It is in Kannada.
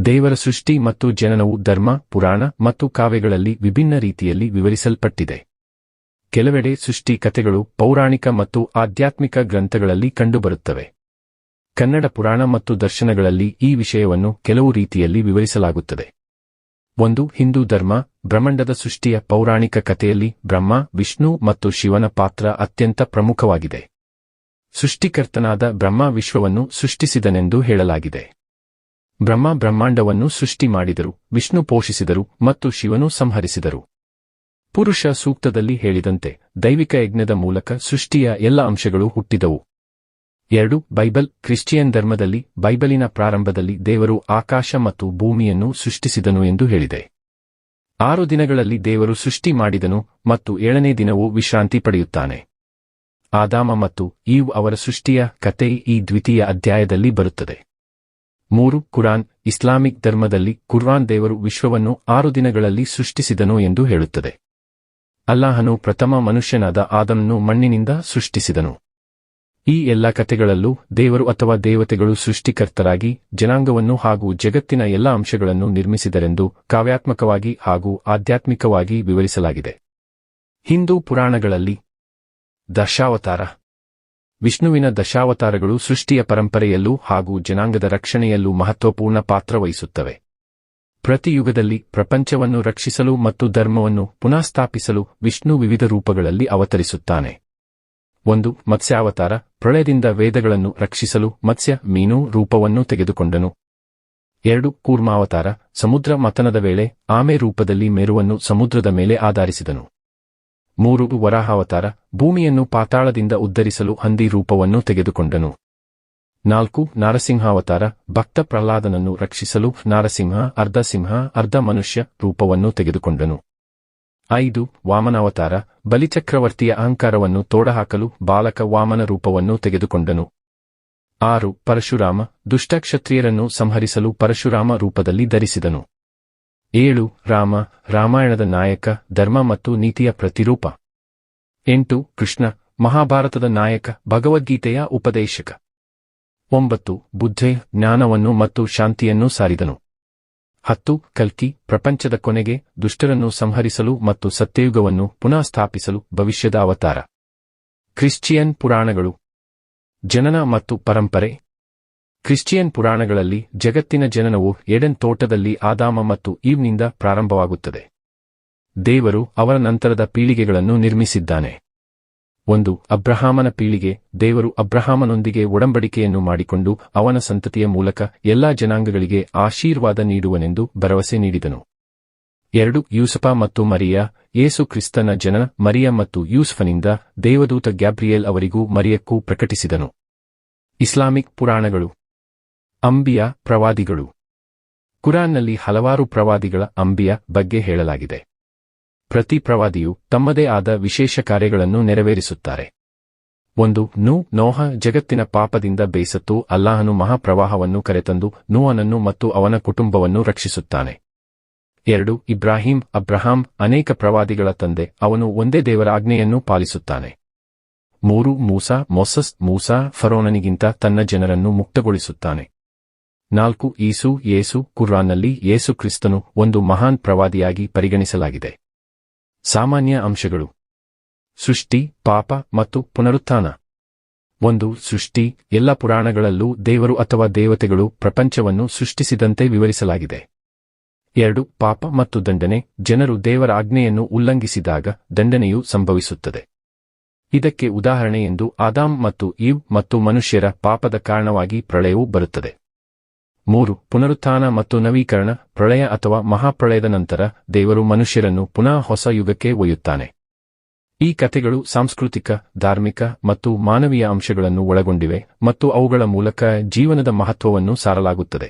ದೇವರ ಸೃಷ್ಟಿ ಮತ್ತು ಜನನವು ಧರ್ಮ, ಪುರಾಣ ಮತ್ತು ಕಾವ್ಯಗಳಲ್ಲಿ ವಿಭಿನ್ನ ರೀತಿಯಲ್ಲಿ ವಿವರಿಸಲ್ಪಟ್ಟಿದೆ. ಕೆಲವೆಡೆ ಸೃಷ್ಟಿ ಕಥೆಗಳು ಪೌರಾಣಿಕ ಮತ್ತು ಆಧ್ಯಾತ್ಮಿಕ ಗ್ರಂಥಗಳಲ್ಲಿ ಕಂಡುಬರುತ್ತವೆ. ಕನ್ನಡ ಪುರಾಣ ಮತ್ತು ದರ್ಶನಗಳಲ್ಲಿ ಈ ವಿಷಯವನ್ನು ಕೆಲವು ರೀತಿಯಲ್ಲಿ ವಿವರಿಸಲಾಗುತ್ತದೆ. 1. ಹಿಂದೂ ಧರ್ಮ. ಬ್ರಹ್ಮಾಂಡದ ಸೃಷ್ಟಿಯ ಪೌರಾಣಿಕ ಕಥೆಯಲ್ಲಿ ಬ್ರಹ್ಮ, ವಿಷ್ಣು ಮತ್ತು ಶಿವನ ಪಾತ್ರ ಅತ್ಯಂತ ಪ್ರಮುಖವಾಗಿದೆ. ಸೃಷ್ಟಿಕರ್ತನಾದ ಬ್ರಹ್ಮ ವಿಶ್ವವನ್ನು ಸೃಷ್ಟಿಸಿದನೆಂದು ಹೇಳಲಾಗಿದೆ. ಬ್ರಹ್ಮ ಬ್ರಹ್ಮಾಂಡವನ್ನು ಸೃಷ್ಟಿ ಮಾಡಿದರು, ವಿಷ್ಣು ಪೋಷಿಸಿದರು ಮತ್ತು ಶಿವನು ಸಂಹರಿಸಿದರು. ಪುರುಷ ಸೂಕ್ತದಲ್ಲಿ ಹೇಳಿದಂತೆ ದೈವಿಕ ಯಜ್ಞದ ಮೂಲಕ ಸೃಷ್ಟಿಯ ಎಲ್ಲ ಅಂಶಗಳು ಹುಟ್ಟಿದವು. 2. ಬೈಬಲ್. ಕ್ರಿಶ್ಚಿಯನ್ ಧರ್ಮದಲ್ಲಿ ಬೈಬಲಿನ ಪ್ರಾರಂಭದಲ್ಲಿ ದೇವರು ಆಕಾಶ ಮತ್ತು ಭೂಮಿಯನ್ನು ಸೃಷ್ಟಿಸಿದನು ಎಂದು ಹೇಳಿದೆ. 6 ದಿನಗಳಲ್ಲಿ ದೇವರು ಸೃಷ್ಟಿ ಮಾಡಿದನು ಮತ್ತು 7ನೇ ದಿನವೂ ವಿಶ್ರಾಂತಿ ಪಡೆಯುತ್ತಾನೆ. ಆದಾಮ ಮತ್ತು ಈವ್ ಅವರ ಸೃಷ್ಟಿಯ ಕತೆ ಈ ದ್ವಿತೀಯ ಅಧ್ಯಾಯದಲ್ಲಿ ಬರುತ್ತದೆ. 3. ಕುರಾನ್. ಇಸ್ಲಾಮಿಕ್ ಧರ್ಮದಲ್ಲಿ ಕುರ್ಆನ್ ದೇವರು ವಿಶ್ವವನ್ನು 6 ದಿನಗಳಲ್ಲಿ ಸೃಷ್ಟಿಸಿದನು ಎಂದು ಹೇಳುತ್ತದೆ. ಅಲ್ಲಾಹನು ಪ್ರಥಮ ಮನುಷ್ಯನಾದ ಆದಮ್ನನ್ನು ಮಣ್ಣಿನಿಂದ ಸೃಷ್ಟಿಸಿದನು. ಈ ಎಲ್ಲ ಕಥೆಗಳಲ್ಲೂ ದೇವರು ಅಥವಾ ದೇವತೆಗಳು ಸೃಷ್ಟಿಕರ್ತರಾಗಿ ಜನಾಂಗವನ್ನು ಹಾಗೂ ಜಗತ್ತಿನ ಎಲ್ಲ ಅಂಶಗಳನ್ನು ನಿರ್ಮಿಸಿದರೆಂದು ಕಾವ್ಯಾತ್ಮಕವಾಗಿ ಹಾಗೂ ಆಧ್ಯಾತ್ಮಿಕವಾಗಿ ವಿವರಿಸಲಾಗಿದೆ. ಹಿಂದೂ ಪುರಾಣಗಳಲ್ಲಿ ದಶಾವತಾರ. ವಿಷ್ಣುವಿನ ದಶಾವತಾರಗಳು ಸೃಷ್ಟಿಯ ಪರಂಪರೆಯಲ್ಲೂ ಹಾಗೂ ಜನಾಂಗದ ರಕ್ಷಣೆಯಲ್ಲೂ ಮಹತ್ವಪೂರ್ಣ ಪಾತ್ರ ವಹಿಸುತ್ತವೆ. ಪ್ರತಿ ಯುಗದಲ್ಲಿ ಪ್ರಪಂಚವನ್ನು ರಕ್ಷಿಸಲು ಮತ್ತು ಧರ್ಮವನ್ನು ಪುನಃಸ್ಥಾಪಿಸಲು ವಿಷ್ಣು ವಿವಿಧ ರೂಪಗಳಲ್ಲಿ ಅವತರಿಸುತ್ತಾನೆ. 1. ಮತ್ಸ್ಯಾವತಾರ. ಪ್ರಳಯದಿಂದ ವೇದಗಳನ್ನು ರಕ್ಷಿಸಲು ಮತ್ಸ್ಯ, ಮೀನು ರೂಪವನ್ನು ತೆಗೆದುಕೊಂಡನು. 2. ಕೂರ್ಮಾವತಾರ. ಸಮುದ್ರ ಮಥನದ ವೇಳೆ ಆಮೆ ರೂಪದಲ್ಲಿ ಮೇರುವನ್ನು ಸಮುದ್ರದ ಮೇಲೆ ಆಧರಿಸಿದನು. 3. ವರಾಹಾವತಾರ. ಭೂಮಿಯನ್ನು ಪಾತಾಳದಿಂದ ಉದ್ಧರಿಸಲು ಹಂದಿ ರೂಪವನ್ನು ತೆಗೆದುಕೊಂಡನು. 4. ನಾರಸಿಂಹಾವತಾರ. ಭಕ್ತ ಪ್ರಹ್ಲಾದನನ್ನು ರಕ್ಷಿಸಲು ನಾರಸಿಂಹ ಅರ್ಧ ಸಿಂಹ ಅರ್ಧ ಮನುಷ್ಯ ರೂಪವನ್ನು ತೆಗೆದುಕೊಂಡನು. 5. ವಾಮನಾವತಾರ. ಬಲಿಚಕ್ರವರ್ತಿಯ ಅಹಂಕಾರವನ್ನು ತೋಡಹಾಕಲು ಬಾಲಕ ವಾಮನ ರೂಪವನ್ನು ತೆಗೆದುಕೊಂಡನು. 6. ಪರಶುರಾಮ. ದುಷ್ಟ ಕ್ಷತ್ರಿಯರನ್ನು ಸಂಹರಿಸಲು ಪರಶುರಾಮ ರೂಪದಲ್ಲಿ ಧರಿಸಿದನು. 7. ರಾಮ. ರಾಮಾಯಣದ ನಾಯಕ, ಧರ್ಮ ಮತ್ತು ನೀತಿಯ ಪ್ರತಿರೂಪ. 8. ಕೃಷ್ಣ. ಮಹಾಭಾರತದ ನಾಯಕ, ಭಗವದ್ಗೀತೆಯ ಉಪದೇಶಕ. 9. ಬುದ್ಧ. ಜ್ಞಾನವನ್ನು ಮತ್ತು ಶಾಂತಿಯನ್ನು ಸಾರಿದನು. 10. ಕಲ್ಕಿ. ಪ್ರಪಂಚದ ಕೊನೆಗೆ ದುಷ್ಟರನ್ನು ಸಂಹರಿಸಲು ಮತ್ತು ಸತ್ಯಯುಗವನ್ನು ಪುನಃ ಸ್ಥಾಪಿಸಲು ಭವಿಷ್ಯದ ಅವತಾರ. ಕ್ರಿಶ್ಚಿಯನ್ ಪುರಾಣಗಳು. ಜನನ ಮತ್ತು ಪರಂಪರೆ. ಕ್ರಿಶ್ಚಿಯನ್ ಪುರಾಣಗಳಲ್ಲಿ ಜಗತ್ತಿನ ಜನನವು ಏಡೆನ್ ತೋಟದಲ್ಲಿ ಆದಾಮ ಮತ್ತು ಈವ್ನಿಂದ ಪ್ರಾರಂಭವಾಗುತ್ತದೆ. ದೇವರು ಅವರ ನಂತರದ ಪೀಳಿಗೆಗಳನ್ನು ನಿರ್ಮಿಸಿದ್ದಾನೆ. 1. ಅಬ್ರಹಾಮನ ಪೀಳಿಗೆ. ದೇವರು ಅಬ್ರಹಾಮನೊಂದಿಗೆ ಒಡಂಬಡಿಕೆಯನ್ನು ಮಾಡಿಕೊಂಡು ಅವನ ಸಂತತಿಯ ಮೂಲಕ ಎಲ್ಲಾ ಜನಾಂಗಗಳಿಗೆ ಆಶೀರ್ವಾದ ನೀಡುವನೆಂದು ಭರವಸೆ ನೀಡಿದನು. 2. ಯೂಸಫ ಮತ್ತು ಮರಿಯ. ಯೇಸು ಕ್ರಿಸ್ತನ ಜನನ ಮರಿಯ ಮತ್ತು ಯೂಸಫನಿಂದ ದೇವದೂತ ಗ್ಯಾಬ್ರಿಯೇಲ್ ಅವರಿಗೂ ಮರಿಯಕ್ಕೂ ಪ್ರಕಟಿಸಿದನು. ಇಸ್ಲಾಮಿಕ್ ಪುರಾಣಗಳು. ಅಂಬಿಯಾ, ಪ್ರವಾದಿಗಳು. ಕುರಾನ್ನಲ್ಲಿ ಹಲವಾರು ಪ್ರವಾದಿಗಳ ಅಂಬಿಯಾ ಬಗ್ಗೆ ಹೇಳಲಾಗಿದೆ. ಪ್ರತಿ ಪ್ರವಾದಿಯು ತಮ್ಮದೇ ಆದ ವಿಶೇಷ ಕಾರ್ಯಗಳನ್ನು ನೆರವೇರಿಸುತ್ತಾರೆ. 1. ನೋಹ. ಜಗತ್ತಿನ ಪಾಪದಿಂದ ಬೇಸತ್ತು ಅಲ್ಲಾಹನು ಮಹಾಪ್ರವಾಹವನ್ನು ಕರೆತಂದು ನೋಹನನ್ನು ಮತ್ತು ಅವನ ಕುಟುಂಬವನ್ನು ರಕ್ಷಿಸುತ್ತಾನೆ. 2. ಇಬ್ರಾಹಿಂ. ಅಬ್ರಹಾಂ ಅನೇಕ ಪ್ರವಾದಿಗಳ ತಂದೆ, ಅವನು ಒಂದೇ ದೇವರ ಆಜ್ಞೆಯನ್ನು ಪಾಲಿಸುತ್ತಾನೆ. 3. ಮೋಸಸ್. ಮೂಸಾ ಫರೋನನಿಗಿಂತ ತನ್ನ ಜನರನ್ನು ಮುಕ್ತಗೊಳಿಸುತ್ತಾನೆ. 4. ಯೇಸು. ಕುರ್ಆನ್ನಲ್ಲಿ ಯೇಸು ಕ್ರಿಸ್ತನು ಒಂದು ಮಹಾನ್ ಪ್ರವಾದಿಯಾಗಿ ಪರಿಗಣಿಸಲಾಗಿದೆ. ಸಾಮಾನ್ಯ ಅಂಶಗಳು. ಸೃಷ್ಟಿ, ಪಾಪ ಮತ್ತು ಪುನರುತ್ಥಾನ. 1. ಸೃಷ್ಟಿ. ಎಲ್ಲ ಪುರಾಣಗಳಲ್ಲೂ ದೇವರು ಅಥವಾ ದೇವತೆಗಳು ಪ್ರಪಂಚವನ್ನು ಸೃಷ್ಟಿಸಿದಂತೆ ವಿವರಿಸಲಾಗಿದೆ. 2. ಪಾಪ ಮತ್ತು ದಂಡನೆ. ಜನರು ದೇವರ ಆಜ್ಞೆಯನ್ನು ಉಲ್ಲಂಘಿಸಿದಾಗ ದಂಡನೆಯು ಸಂಭವಿಸುತ್ತದೆ. ಇದಕ್ಕೆ ಉದಾಹರಣೆ ಎಂದು ಆದಾಮ್ ಮತ್ತು ಈವ್ ಮತ್ತು ಮನುಷ್ಯರ ಪಾಪದ ಕಾರಣವಾಗಿ ಪ್ರಳಯವು ಬರುತ್ತದೆ. 3. ಪುನರುತ್ಥಾನ ಮತ್ತು ನವೀಕರಣ. ಪ್ರಳಯ ಅಥವಾ ಮಹಾಪ್ರಳಯದ ನಂತರ ದೇವರು ಮನುಷ್ಯರನ್ನು ಪುನಃ ಹೊಸ ಯುಗಕ್ಕೆ ಒಯ್ಯುತ್ತಾನೆ. ಈ ಕಥೆಗಳು ಸಾಂಸ್ಕೃತಿಕ, ಧಾರ್ಮಿಕ ಮತ್ತು ಮಾನವೀಯ ಅಂಶಗಳನ್ನು ಒಳಗೊಂಡಿವೆ ಮತ್ತು ಅವುಗಳ ಮೂಲಕ ಜೀವನದ ಮಹತ್ವವನ್ನು ಸಾರಲಾಗುತ್ತದೆ.